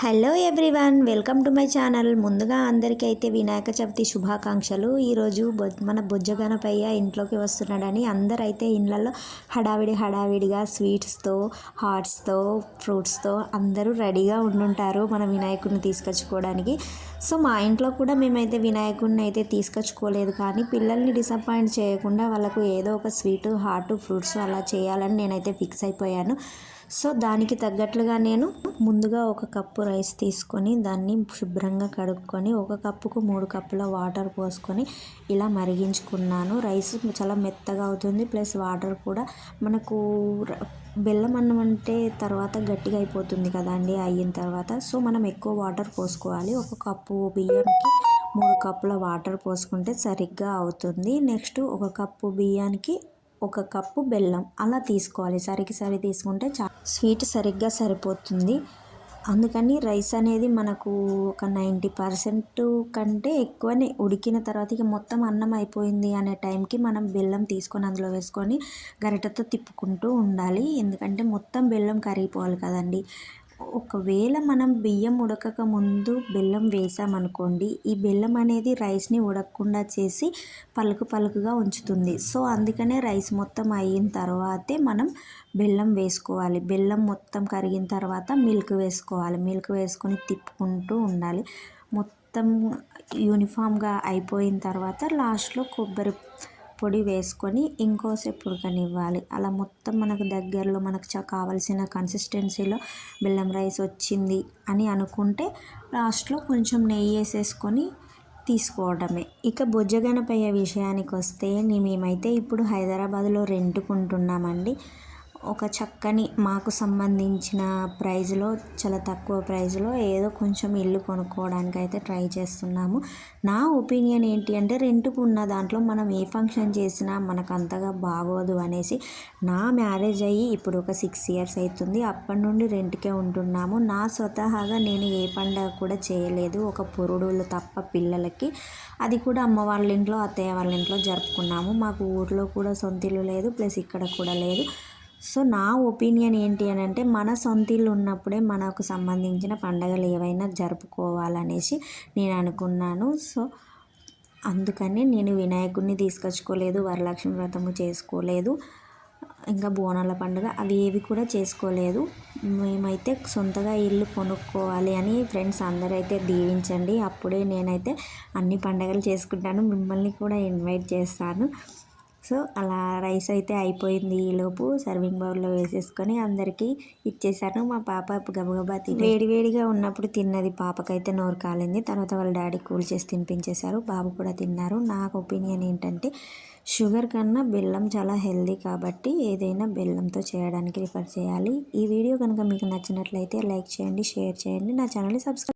Hello everyone, welcome to my channel. ముందుగా అందరికీ అయితే వినాయక చవితి శుభాకాంక్షలు. ఈరోజు మన బొజ్జ గణపయ్య ఇంట్లోకి వస్తున్నాడని అందరైతే ఇళ్ళల్లో హడావిడిగా స్వీట్స్తో, హాట్స్తో, ఫ్రూట్స్తో అందరూ రెడీగా ఉండుంటారు మన వినాయకుడిని తీసుకొచ్చుకోవడానికి. సో మా ఇంట్లో కూడా మేమైతే వినాయకుడిని అయితే తీసుకొచ్చుకోలేదు, కానీ పిల్లల్ని డిసప్పాయింట్ చేయకుండా వాళ్ళకు ఏదో ఒక స్వీటు, హాట్, ఫ్రూట్స్ అలా చేయాలని నేనైతే ఫిక్స్ అయిపోయాను. సో దానికి తగ్గట్లుగా నేను ముందుగా ఒక కప్పు రైస్ తీసుకొని దాన్ని శుభ్రంగా కడుక్కొని ఒక కప్పుకు 3 కప్పుల వాటర్ పోసుకొని ఇలా మరిగించుకున్నాను. రైస్ చాలా మెత్తగా అవుతుంది, ప్లస్ వాటర్ కూడా మనకు బెల్లం అన్నం అంటే తర్వాత గట్టిగా అయిపోతుంది కదండి అయిన తర్వాత. సో మనం ఎక్కువ వాటర్ పోసుకోవాలి. ఒక కప్పు బియ్యంకి 3 కప్పుల వాటర్ పోసుకుంటే సరిగ్గా అవుతుంది. నెక్స్ట్ ఒక కప్పు బియ్యానికి 1 కప్పు బెల్లం అలా తీసుకోవాలి. సరి తీసుకుంటే స్వీట్ సరిగ్గా సరిపోతుంది. అందుకని రైస్ అనేది మనకు ఒక 90% కంటే ఎక్కువనే ఉడికిన తర్వాత ఇక మొత్తం అన్నం అయిపోయింది అనే టైంకి మనం బెల్లం తీసుకొని అందులో వేసుకొని గరిటెతో తిప్పుకుంటూ ఉండాలి. ఎందుకంటే మొత్తం బెల్లం కరిగిపోవాలి కదండి. ఒకవేళ మనం బియ్యం ఉడకక ముందు బెల్లం వేసామనుకోండి, ఈ బెల్లం అనేది రైస్ని ఉడకకుండా చేసి పలుకుగా ఉంచుతుంది. సో అందుకనే రైస్ మొత్తం అయిన తర్వాతే మనం బెల్లం వేసుకోవాలి. బెల్లం మొత్తం కరిగిన తర్వాత మిల్క్ వేసుకోవాలి. మిల్క్ వేసుకొని తిప్పుకుంటూ ఉండాలి. మొత్తం యూనిఫామ్గా అయిపోయిన తర్వాత లాస్ట్లో కొబ్బరి పొడి వేసుకొని ఇంకోసేపు ఉడకనివ్వాలి. అలా మొత్తం మనకు దగ్గరలో మనకు కావాల్సిన కన్సిస్టెన్సీలో బెల్లం రైస్ వచ్చింది అని అనుకుంటే లాస్ట్లో కొంచెం నెయ్యి వేసేసుకొని తీసుకోవడమే. ఇక బొజ్జ గణపయ్య విషయానికి వస్తే మేమైతే ఇప్పుడు హైదరాబాద్లో రెంట్కుంటున్నామండి. ఒక చక్కని మాకు సంబంధించిన ప్రైజ్లో, చాలా తక్కువ ప్రైజ్లో ఏదో కొంచెం ఇల్లు కొనుక్కోవడానికి అయితే ట్రై చేస్తున్నాము. నా ఒపీనియన్ ఏంటి అంటే, రెంట్కు ఉన్న దాంట్లో మనం ఏ ఫంక్షన్ చేసినా మనకు అంతగా బాగోదు అనేసి, నా మ్యారేజ్ అయ్యి ఇప్పుడు ఒక 6 ఇయర్స్ అవుతుంది. అప్పటి నుండి రెంట్కే ఉంటున్నాము. నా స్వతహాగా నేను ఏ పండగ కూడా చేయలేదు, ఒక పురుడులు తప్ప పిల్లలకి. అది కూడా అమ్మ వాళ్ళ ఇంట్లో, అత్తయ్య వాళ్ళ ఇంట్లో జరుపుకున్నాము. మాకు ఊర్లో కూడా సొంత ఇల్లు లేదు, ప్లస్ ఇక్కడ కూడా లేదు. సో నా ఒపీనియన్ ఏంటి అని అంటే, మన సొంత ఇల్లు ఉన్నప్పుడే మనకు సంబంధించిన పండగలు ఏవైనా జరుపుకోవాలనేసి నేను అనుకున్నాను. సో అందుకని నేను వినాయకుడిని తీసుకొచ్చుకోలేదు, వరలక్ష్మి వ్రతము చేసుకోలేదు, ఇంకా బోనాల పండుగ అవి ఏవి కూడా చేసుకోలేదు. మేమైతే సొంతగా ఇల్లు కొనుక్కోవాలి అని ఫ్రెండ్స్ అందరైతే దీవించండి. అప్పుడే నేనైతే అన్ని పండగలు చేసుకుంటాను, మిమ్మల్ని కూడా ఇన్వైట్ చేస్తాను. సో అలా రైస్ అయితే అయిపోయింది. ఈలోపు సర్వింగ్ బౌల్లో వేసేసుకొని అందరికీ ఇచ్చేసాను. మా పాప గబగబా వేడిగా ఉన్నప్పుడు తిన్నది. పాపకైతే నోరు కాలింది. తర్వాత వాళ్ళ డాడీ కూల్ చేసి తినిపించేశారు. బాబు కూడా తిన్నారు. నాకు ఒపీనియన్ ఏంటంటే, షుగర్ కన్నా బెల్లం చాలా హెల్దీ కాబట్టి ఏదైనా బెల్లంతో చేయడానికి రిఫర్ చేయాలి. ఈ వీడియో కనుక మీకు నచ్చినట్లయితే లైక్ చేయండి, షేర్ చేయండి, నా ఛానల్ని సబ్స్క్రైబ్